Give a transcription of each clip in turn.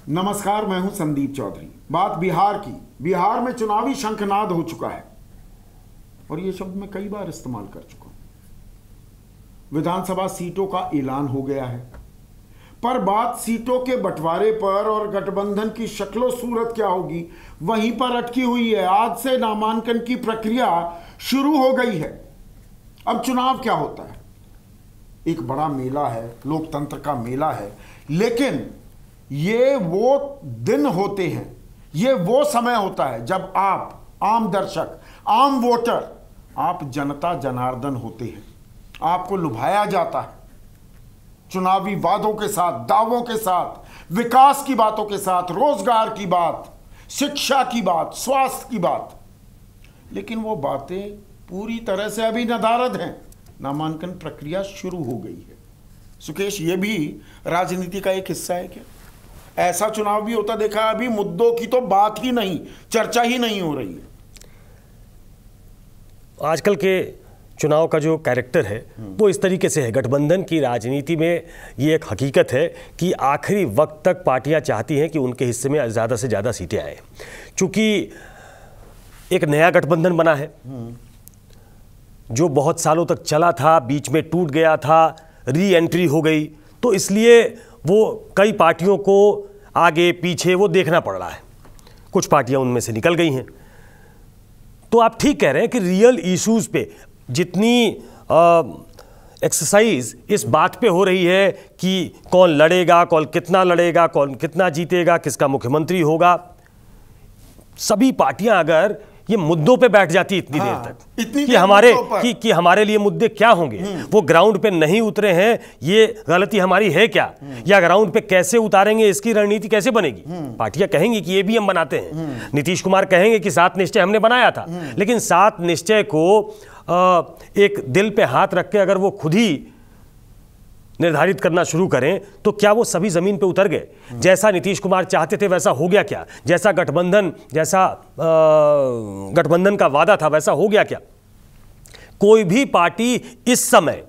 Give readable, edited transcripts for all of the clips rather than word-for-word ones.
नमस्कार, मैं हूं संदीप चौधरी। बात बिहार की। बिहार में चुनावी शंखनाद हो चुका है और यह शब्द मैं कई बार इस्तेमाल कर चुका हूं। विधानसभा सीटों का ऐलान हो गया है, पर बात सीटों के बंटवारे पर और गठबंधन की शक्लो सूरत क्या होगी वहीं पर अटकी हुई है। आज से नामांकन की प्रक्रिया शुरू हो गई है। अब चुनाव क्या होता है? एक बड़ा मेला है, लोकतंत्र का मेला है, लेकिन ये वो दिन होते हैं, ये वो समय होता है जब आप आम दर्शक, आम वोटर, आप जनता जनार्दन होते हैं। आपको लुभाया जाता है चुनावी वादों के साथ, दावों के साथ, विकास की बातों के साथ, रोजगार की बात, शिक्षा की बात, स्वास्थ्य की बात, लेकिन वो बातें पूरी तरह से अभी नदारद हैं। नामांकन प्रक्रिया शुरू हो गई है। सुकेश, ये भी राजनीति का एक हिस्सा है क्या? ऐसा चुनाव भी होता देखा है? अभी मुद्दों की तो बात ही नहीं, चर्चा ही नहीं हो रही है। आजकल के चुनाव का जो कैरेक्टर है वो इस तरीके से है। गठबंधन की राजनीति में ये एक हकीकत है कि आखिरी वक्त तक पार्टियां चाहती हैं कि उनके हिस्से में ज़्यादा से ज़्यादा सीटें आए। चूंकि एक नया गठबंधन बना है जो बहुत सालों तक चला था, बीच में टूट गया था, री एंट्री हो गई, तो इसलिए वो कई पार्टियों को आगे पीछे वो देखना पड़ रहा है। कुछ पार्टियां उनमें से निकल गई हैं। तो आप ठीक कह रहे हैं कि रियल इश्यूज पे जितनी एक्सरसाइज इस बात पे हो रही है कि कौन लड़ेगा, कौन कितना लड़ेगा, कौन कितना जीतेगा, किसका मुख्यमंत्री होगा, सभी पार्टियां अगर ये मुद्दों पे बैठ जाती इतनी देर तक कि हमारे लिए मुद्दे क्या होंगे, वो ग्राउंड पे नहीं उतरे हैं, ये गलती हमारी है क्या, या ग्राउंड पे कैसे उतारेंगे, इसकी रणनीति कैसे बनेगी। पार्टियां कहेंगी कि ये भी हम बनाते हैं। नीतीश कुमार कहेंगे कि 7 निश्चय हमने बनाया था, लेकिन 7 निश्चय को एक दिल पे हाथ रख के अगर वो खुद ही निर्धारित करना शुरू करें तो क्या वो सभी जमीन पे उतर गए? जैसा नीतीश कुमार चाहते थे वैसा हो गया क्या? जैसा गठबंधन का वादा था वैसा हो गया क्या? कोई भी पार्टी इस समय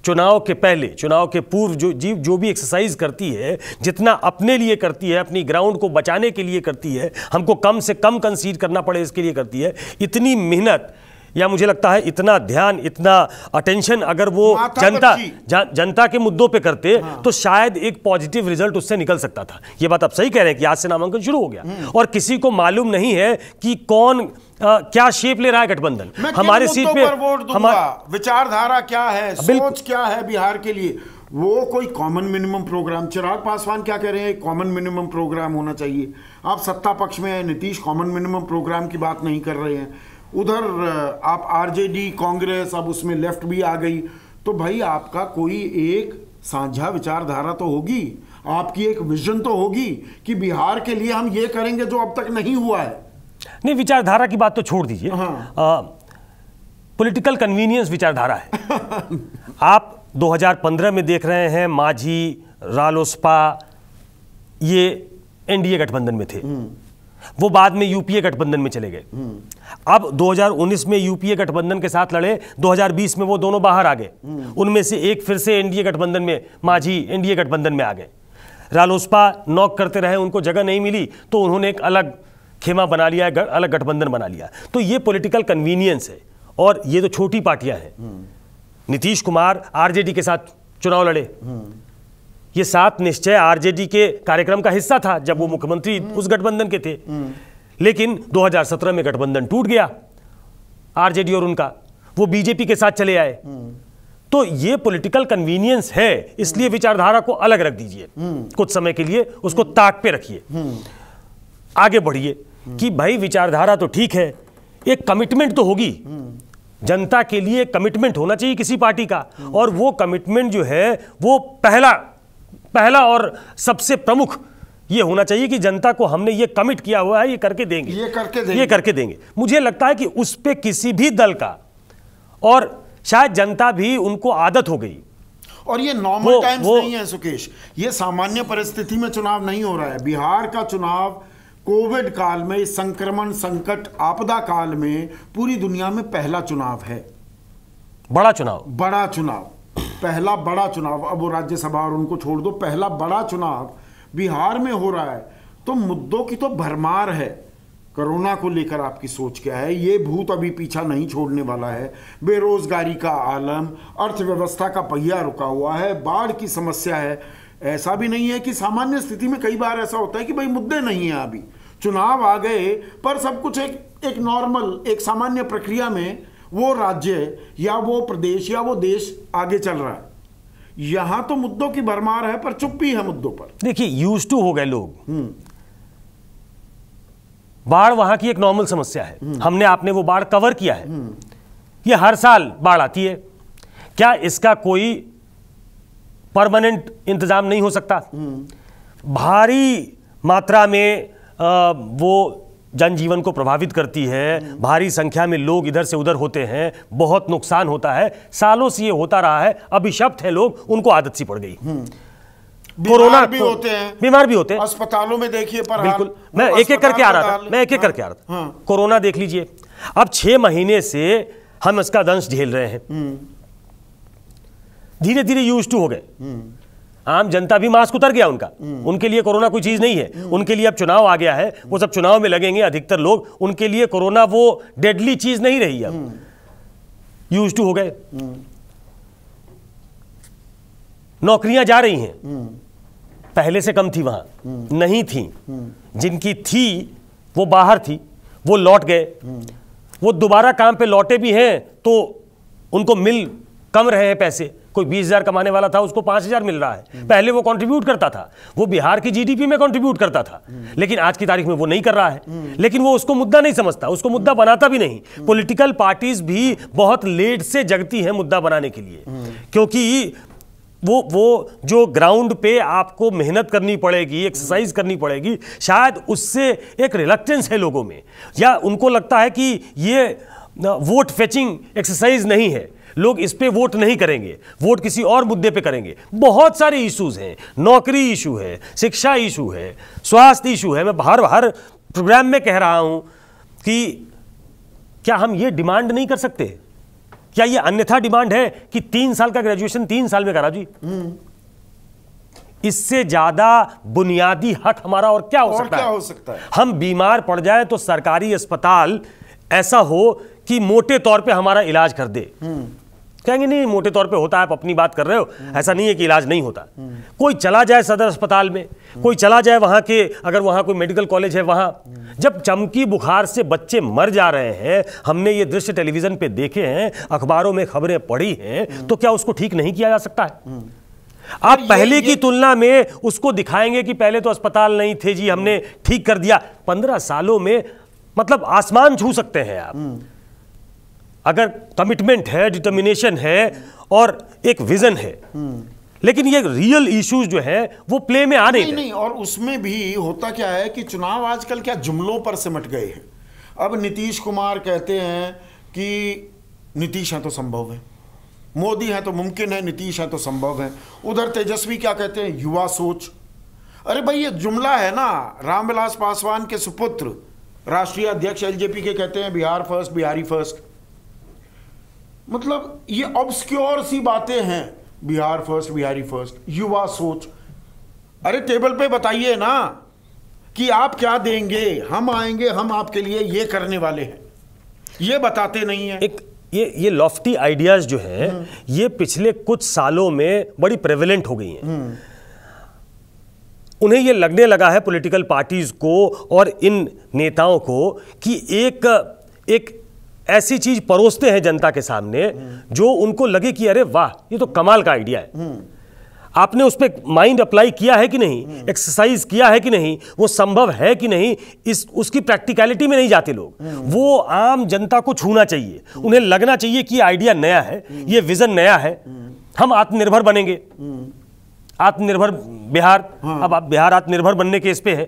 चुनाव के पहले, चुनाव के पूर्व जो भी एक्सरसाइज करती है, जितना अपने लिए करती है, अपनी ग्राउंड को बचाने के लिए करती है, हमको कम से कम कंसीड करना पड़े इसके लिए करती है, इतनी मेहनत या मुझे लगता है इतना ध्यान, इतना अटेंशन अगर वो जनता के मुद्दों पे करते तो शायद एक पॉजिटिव रिजल्ट उससे निकल सकता था। ये बात आप सही कह रहे हैं कि आज से नामांकन शुरू हो गया और किसी को मालूम नहीं है कि कौन क्या शेप ले रहा है गठबंधन। हमारे सीट पे विचारधारा क्या है, सोच क्या है बिहार के लिए, वो कोई common minimum programme. Chirag Paswan क्या कह रहे हैं? कॉमन मिनिमम प्रोग्राम होना चाहिए। आप सत्ता पक्ष में नीतीश कॉमन मिनिमम प्रोग्राम की बात नहीं कर रहे हैं। उधर आप आरजेडी, कांग्रेस, अब उसमें लेफ्ट भी आ गई, तो भाई आपका कोई एक साझा विचारधारा तो होगी, आपकी एक विजन तो होगी कि बिहार के लिए हम ये करेंगे जो अब तक नहीं हुआ है। नहीं, विचारधारा की बात तो छोड़ दीजिए। पॉलिटिकल कन्वीनियंस विचारधारा है। आप 2015 में देख रहे हैं मांझी, रालोसपा ये एनडीए गठबंधन में थे, वो बाद में यूपीए गठबंधन में चले गए। अब 2019 में यूपीए गठबंधन के साथ लड़े, 2020 में वो दोनों बाहर आ गए। उनमें से एक फिर से एनडीए गठबंधन में, मांझी एनडीए गठबंधन में आ गए। रालोसपा नॉक करते रहे, उनको जगह नहीं मिली तो उन्होंने एक अलग खेमा बना लिया, अलग गठबंधन बना लिया। तो ये पॉलिटिकल कन्वीनियंस है और ये तो छोटी पार्टियां हैं। नीतीश कुमार आरजेडी के साथ चुनाव लड़े, ये 7 निश्चय आरजेडी के कार्यक्रम का हिस्सा था जब वो मुख्यमंत्री उस गठबंधन के थे, लेकिन 2017 में गठबंधन टूट गया आरजेडी और उनका, वो बीजेपी के साथ चले आए। तो ये पॉलिटिकल कन्वीनियंस है, इसलिए विचारधारा को अलग रख दीजिए, कुछ समय के लिए उसको ताक पे रखिए, आगे बढ़िए कि भाई विचारधारा तो ठीक है, एक कमिटमेंट तो होगी, जनता के लिए कमिटमेंट होना चाहिए किसी पार्टी का, और वो कमिटमेंट जो है वो पहला और सबसे प्रमुख ये होना चाहिए कि जनता को हमने ये कमिट किया हुआ है, ये करके देंगे। मुझे लगता है कि उस पे किसी भी दल का, और शायद जनता भी उनको आदत हो गई, और ये नॉर्मल टाइम्स नहीं है सुकेश, ये सामान्य परिस्थिति में चुनाव नहीं हो रहा है। बिहार का चुनाव कोविड काल में, संक्रमण, संकट, आपदा काल में पूरी दुनिया में पहला चुनाव है। बड़ा चुनाव, पहला बड़ा चुनाव। अब वो राज्यसभा और उनको छोड़ दो, पहला बड़ा चुनाव बिहार में हो रहा है, तो मुद्दों की तो भरमार है। कोरोना को लेकर आपकी सोच क्या है? ये भूत अभी पीछा नहीं छोड़ने वाला है। बेरोजगारी का आलम, अर्थव्यवस्था का पहिया रुका हुआ है, बाढ़ की समस्या है। ऐसा भी नहीं है कि सामान्य स्थिति में कई बार ऐसा होता है कि भाई मुद्दे नहीं है, अभी चुनाव आ गए पर सब कुछ एक नॉर्मल, एक सामान्य प्रक्रिया में वो राज्य या वो प्रदेश या वो देश आगे चल रहा है। यहां तो मुद्दों की भरमार है पर चुप्पी है मुद्दों पर। देखिए, यूज्ड टू हो गए लोग। बाढ़ वहां की एक नॉर्मल समस्या है, हमने आपने वो बाढ़ कवर किया है। ये हर साल बाढ़ आती है, क्या इसका कोई परमानेंट इंतजाम नहीं हो सकता? भारी मात्रा में वो जनजीवन को प्रभावित करती है, भारी संख्या में लोग इधर से उधर होते हैं, बहुत नुकसान होता है, सालों से ये होता रहा है, अभिशप्त है लोग, उनको आदत सी पड़ गई। कोरोना भी होते हैं, बीमार भी होते हैं, अस्पताल में देखिए पर बिल्कुल। मैं एक एक करके आ रहा था, कोरोना देख लीजिए, अब 6 महीने से हम इसका दंश झेल रहे हैं, धीरे धीरे यूज्ड टू हो गए। आम जनता भी मास्क उतर गया उनका, उनके लिए कोरोना कोई चीज नहीं है। उनके लिए अब चुनाव आ गया है, वो सब चुनाव में लगेंगे अधिकतर लोग, उनके लिए कोरोना वो डेडली चीज नहीं रही, अब यूज्ड टू हो गए। नौकरियां जा रही हैं, पहले से कम थी, वहां नहीं थी, जिनकी थी वो बाहर थी, वो लौट गए, वो दोबारा काम पे लौटे भी हैं तो उनको मिल कम रहे हैं पैसे। कोई 20,000 कमाने वाला था, उसको 5,000 मिल रहा है। पहले वो कंट्रीब्यूट करता था, वो बिहार की जीडीपी में कंट्रीब्यूट करता था, लेकिन आज की तारीख में वो नहीं कर रहा है। लेकिन वो उसको मुद्दा नहीं समझता, उसको मुद्दा बनाता भी नहीं। पॉलिटिकल पार्टीज भी बहुत लेट से जगती हैं मुद्दा बनाने के लिए, क्योंकि वो जो ग्राउंड पे आपको मेहनत करनी पड़ेगी, एक्सरसाइज करनी पड़ेगी, शायद उससे एक रिलक्टेंस है लोगों में, या उनको लगता है कि ये वोट फेचिंग एक्सरसाइज नहीं है, लोग इस पे वोट नहीं करेंगे, वोट किसी और मुद्दे पे करेंगे। बहुत सारे इश्यूज हैं, नौकरी इशू है, शिक्षा इशू है, स्वास्थ्य इशू है। मैं हर प्रोग्राम में कह रहा हूं कि क्या हम ये डिमांड नहीं कर सकते? क्या ये अन्यथा डिमांड है कि 3 साल का ग्रेजुएशन 3 साल में करा जी? इससे ज्यादा बुनियादी हक हमारा और क्या हो सकता है? हम बीमार पड़ जाए तो सरकारी अस्पताल ऐसा हो कि मोटे तौर पे हमारा इलाज कर दे। कहेंगे नहीं, मोटे तौर पे होता है, आप अपनी बात कर रहे हो, ऐसा नहीं है कि इलाज नहीं होता। कोई चला जाए सदर अस्पताल में, कोई चला जाए वहां के, अगर वहां कोई मेडिकल कॉलेज है, वहां जब चमकी बुखार से बच्चे मर जा रहे हैं, हमने ये दृश्य टेलीविजन पे देखे हैं, अखबारों में खबरें पढ़ी हैं, तो क्या उसको ठीक नहीं किया जा सकता है? आप पहले की तुलना में उसको दिखाएंगे कि पहले तो अस्पताल नहीं थे जी, हमने ठीक कर दिया। 15 सालों में मतलब आसमान छू सकते हैं आप, अगर कमिटमेंट है, डिटर्मिनेशन है और एक विजन है। लेकिन ये रियल इश्यूज जो है वो प्ले में आ नहीं। और उसमें भी होता क्या है कि चुनाव आजकल क्या जुमलों पर सिमट गए हैं। अब नीतीश कुमार कहते हैं कि नीतीश है तो संभव है, मोदी है तो मुमकिन है, नीतीश है तो संभव है। उधर तेजस्वी क्या कहते हैं? युवा सोच। अरे भाई, ये जुमला है ना। रामविलास पासवान के सुपुत्र राष्ट्रीय अध्यक्ष एलजेपी के कहते हैं बिहार फर्स्ट, बिहारी फर्स्ट। मतलब ये ऑब्स्क्योर सी बातें हैं, बिहार फर्स्ट, बिहारी फर्स्ट, युवा सोच। अरे टेबल पे बताइए ना कि आप क्या देंगे, हम आएंगे, हम आपके लिए ये करने वाले हैं, ये बताते नहीं है। एक ये लॉफ्टी आइडियाज जो है ये पिछले कुछ सालों में बड़ी प्रेवलेंट हो गई हैं। उन्हें ये लगने लगा है पॉलिटिकल पार्टीज को और इन नेताओं को कि एक ऐसी चीज परोसते हैं जनता के सामने जो उनको लगे कि अरे वाह, ये तो कमाल का आइडिया है। आपने उस पर माइंड अप्लाई किया है कि नहीं, एक्सरसाइज किया है कि नहीं, वो संभव है कि नहीं, उसकी प्रैक्टिकलिटी में नहीं जाते लोग। वो आम जनता को छूना चाहिए, उन्हें लगना चाहिए कि आइडिया नया है, ये विजन नया है, हम आत्मनिर्भर बनेंगे। आत्मनिर्भर बिहार, अब आप बिहार आत्मनिर्भर बनने के इस पे है।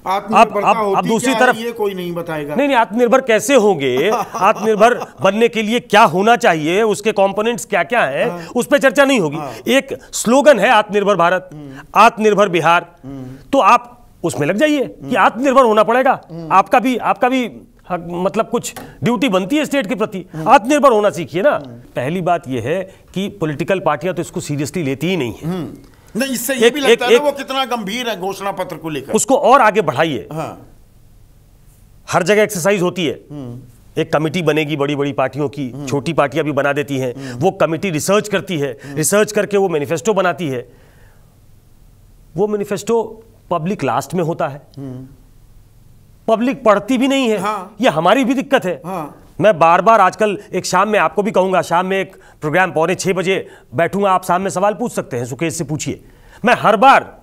आप दूसरी तरफ ये कोई नहीं बताएगा। नहीं, आत्मनिर्भर कैसे होंगे, आत्मनिर्भर बनने के लिए क्या होना चाहिए, उसके कंपोनेंट्स क्या क्या हैं, उस पर चर्चा नहीं होगी। एक स्लोगन है आत्मनिर्भर भारत, आत्मनिर्भर बिहार, तो आप उसमें लग जाइए कि आत्मनिर्भर होना पड़ेगा। आपका भी मतलब कुछ ड्यूटी बनती है स्टेट के प्रति, आत्मनिर्भर होना सीखिए ना। पहली बात यह है कि पॉलिटिकल पार्टियां तो इसको सीरियसली लेती ही नहीं है। नहीं, इससे ये भी लगता है ना वो कितना गंभीर है घोषणा पत्र को लेकर। उसको और आगे बढ़ाइए। हाँ। हर जगह एक्सरसाइज होती है, एक कमेटी बनेगी बड़ी बड़ी पार्टियों की, छोटी पार्टियां भी बना देती हैं, वो कमेटी रिसर्च करती है, रिसर्च करके वो मैनिफेस्टो बनाती है। वो मैनिफेस्टो पब्लिक लास्ट में होता है, पब्लिक पढ़ती भी नहीं है। हाँ। ये हमारी भी दिक्कत है। हाँ। मैं बार बार आजकल एक शाम में आपको भी कहूंगा, शाम में एक प्रोग्राम 5:45 बजे बैठूंगा, आप सामने सवाल पूछ सकते हैं, सुकेश से पूछिए। मैं हर बार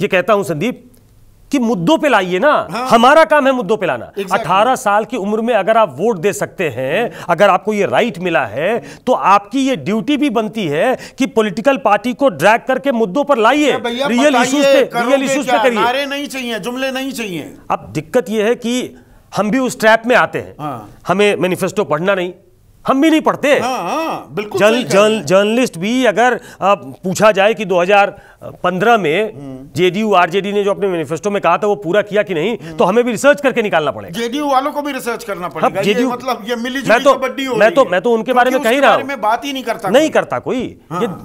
ये कहता हूं संदीप कि मुद्दों पे लाइए ना। हाँ। हमारा काम है मुद्दों पे लाना। 18 साल की उम्र में अगर आप वोट दे सकते हैं, अगर आपको ये राइट मिला है, तो आपकी ये ड्यूटी भी बनती है कि पॉलिटिकल पार्टी को ड्रैग करके मुद्दों पर लाइए, रियल इश्यूज पे करिए। नारे नहीं चाहिए, जुमले नहीं चाहिए। अब दिक्कत ये है कि हम भी उस ट्रैप में आते हैं। हाँ। हमें मैनिफेस्टो पढ़ना नहीं, हम भी नहीं पढ़ते। हाँ, बिल्कुल। जर्नलिस्ट भी अगर पूछा जाए कि 2015 में जेडीयू आरजेडी ने जो अपने मैनिफेस्टो में कहा था वो पूरा किया कि नहीं, तो हमें भी रिसर्च करके निकालना पड़ेगा। जेडीयू वालों को भी रिसर्च करना पड़ेगा। ये मतलब ये मिलीजुली कबड्डी हो रही है। मैं तो उनके बारे में कह रहा हूं, में बात ही नहीं करता कोई।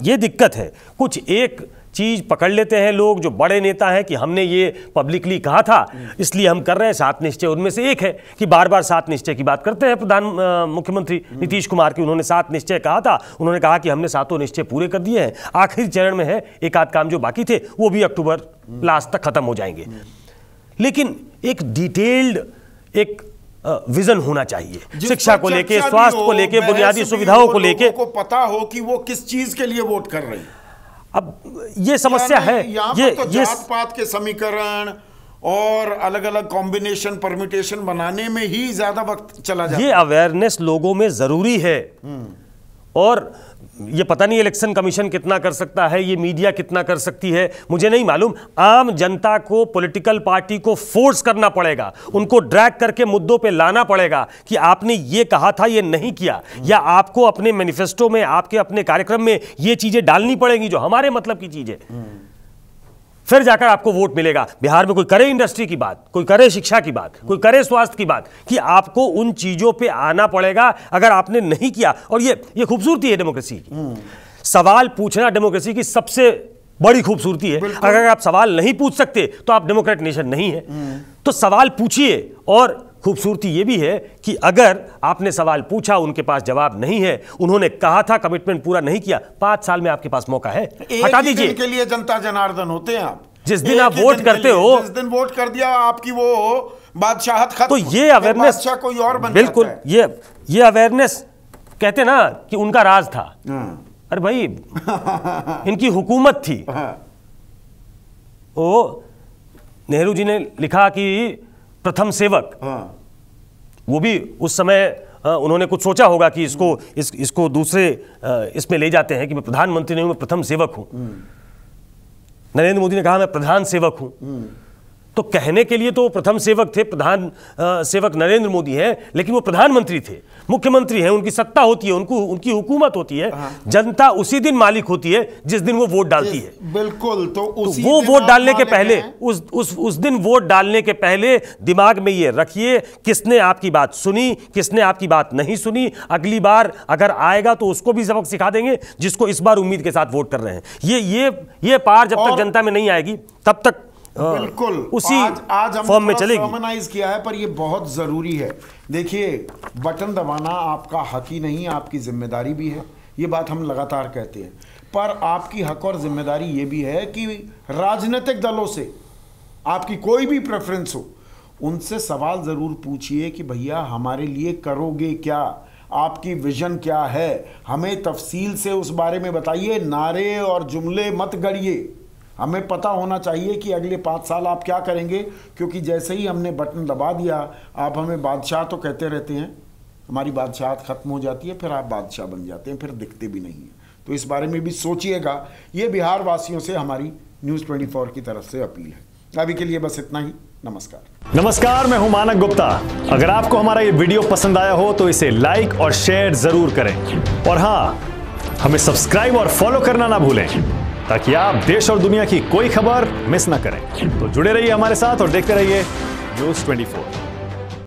ये दिक्कत है। कुछ एक चीज पकड़ लेते हैं लोग जो बड़े नेता हैं कि हमने ये पब्लिकली कहा था इसलिए हम कर रहे हैं। 7 निश्चय उनमें से एक है कि बार बार 7 निश्चय की बात करते हैं। मुख्यमंत्री नीतीश कुमार की, उन्होंने 7 निश्चय कहा था, उन्होंने कहा कि हमने 7 निश्चय पूरे कर दिए हैं, आखिरी चरण में है, एक आध काम जो बाकी थे वो भी अक्टूबर लास्ट तक खत्म हो जाएंगे। लेकिन एक डिटेल्ड एक विजन होना चाहिए, शिक्षा को लेके, स्वास्थ्य को लेके, बुनियादी सुविधाओं को लेके, पता हो कि वो किस चीज के लिए वोट कर रहे हैं। अब ये समस्या है, ये जात पात के समीकरण और अलग अलग कॉम्बिनेशन परम्यूटेशन बनाने में ही ज्यादा वक्त चला जाता है। ये अवेयरनेस लोगों में जरूरी है। और ये पता नहीं इलेक्शन कमीशन कितना कर सकता है, ये मीडिया कितना कर सकती है, मुझे नहीं मालूम। आम जनता को पॉलिटिकल पार्टी को फोर्स करना पड़ेगा, उनको ड्रैग करके मुद्दों पे लाना पड़ेगा कि आपने ये कहा था, ये नहीं किया, या आपको अपने मैनिफेस्टो में, आपके अपने कार्यक्रम में ये चीजें डालनी पड़ेंगी जो हमारे मतलब की चीजें, फिर जाकर आपको वोट मिलेगा। बिहार में कोई करे इंडस्ट्री की बात, कोई करे शिक्षा की बात, कोई करे स्वास्थ्य की बात, कि आपको उन चीजों पे आना पड़ेगा। अगर आपने नहीं किया, और ये खूबसूरती है डेमोक्रेसी की, सवाल पूछना डेमोक्रेसी की सबसे बड़ी खूबसूरती है। अगर आप सवाल नहीं पूछ सकते तो आप डेमोक्रेट नेशन नहीं है। तो सवाल पूछिए। और खूबसूरती ये भी है कि अगर आपने सवाल पूछा, उनके पास जवाब नहीं है, उन्होंने कहा था, कमिटमेंट पूरा नहीं किया, 5 साल में आपके पास मौका है, हटा दीजिए। के लिए जनता जनार्दन होते हैं आप। जिस दिन आप वोट करते हो, जिस दिन वोट कर दिया, आपकी वो बादशाहत खत्म। तो ये अवेयरनेस कोई और बन बिल्कुल जाता है। ये अवेयरनेस कहते ना कि उनका राज था। अरे भाई इनकी हुकूमत थी। ओ नेहरू जी ने लिखा कि प्रथम सेवक, वो भी उस समय उन्होंने कुछ सोचा होगा कि इसको दूसरे इसमें ले जाते हैं कि मैं प्रधानमंत्री नहीं हूं, मैं प्रथम सेवक हूं। नरेंद्र मोदी ने कहा मैं प्रधान सेवक हूं। तो कहने के लिए तो वो प्रथम सेवक थे, प्रधान सेवक नरेंद्र मोदी हैं, लेकिन वो प्रधानमंत्री थे, मुख्यमंत्री हैं, उनकी सत्ता होती है, उनकी हुकूमत होती है। जनता उसी दिन मालिक होती है जिस दिन वो वोट डालती है। बिल्कुल। तो वो वोट डालने के पहले, उस दिन वोट डालने के पहले दिमाग में ये रखिए, किसने आपकी बात सुनी, किसने आपकी बात नहीं सुनी। अगली बार अगर आएगा तो उसको भी सबक सिखा देंगे जिसको इस बार उम्मीद के साथ वोट कर रहे हैं। ये पार जब तक जनता में नहीं आएगी तब तक बिल्कुल उसी आज फॉर्म में चलेगी। फॉर्मलाइज किया है, पर ये बहुत जरूरी है। देखिए, बटन दबाना आपका हक ही नहीं, आपकी जिम्मेदारी भी है। ये बात हम लगातार कहते हैं, पर आपकी हक और जिम्मेदारी ये भी है कि राजनीतिक दलों से आपकी कोई भी प्रेफरेंस हो, उनसे सवाल जरूर पूछिए कि भैया हमारे लिए करोगे क्या, आपकी विजन क्या है, हमें तफसील से उस बारे में बताइए। नारे और जुमले मत गढ़िए, हमें पता होना चाहिए कि अगले 5 साल आप क्या करेंगे। क्योंकि जैसे ही हमने बटन दबा दिया, आप हमें बादशाह तो कहते रहते हैं, हमारी बादशाहत खत्म हो जाती है, फिर आप बादशाह बन जाते हैं, फिर दिखते भी नहीं हैं। तो इस बारे में भी सोचिएगा। ये बिहार वासियों से हमारी न्यूज़ 24 की तरफ से अपील है। अभी के लिए बस इतना ही। नमस्कार, मैं हूं मानक गुप्ता। अगर आपको हमारा ये वीडियो पसंद आया हो तो इसे लाइक और शेयर जरूर करें, और हाँ, हमें सब्सक्राइब और फॉलो करना ना भूलें ताकि आप देश और दुनिया की कोई खबर मिस ना करें। तो जुड़े रहिए हमारे साथ और देखते रहिए न्यूज़ 24।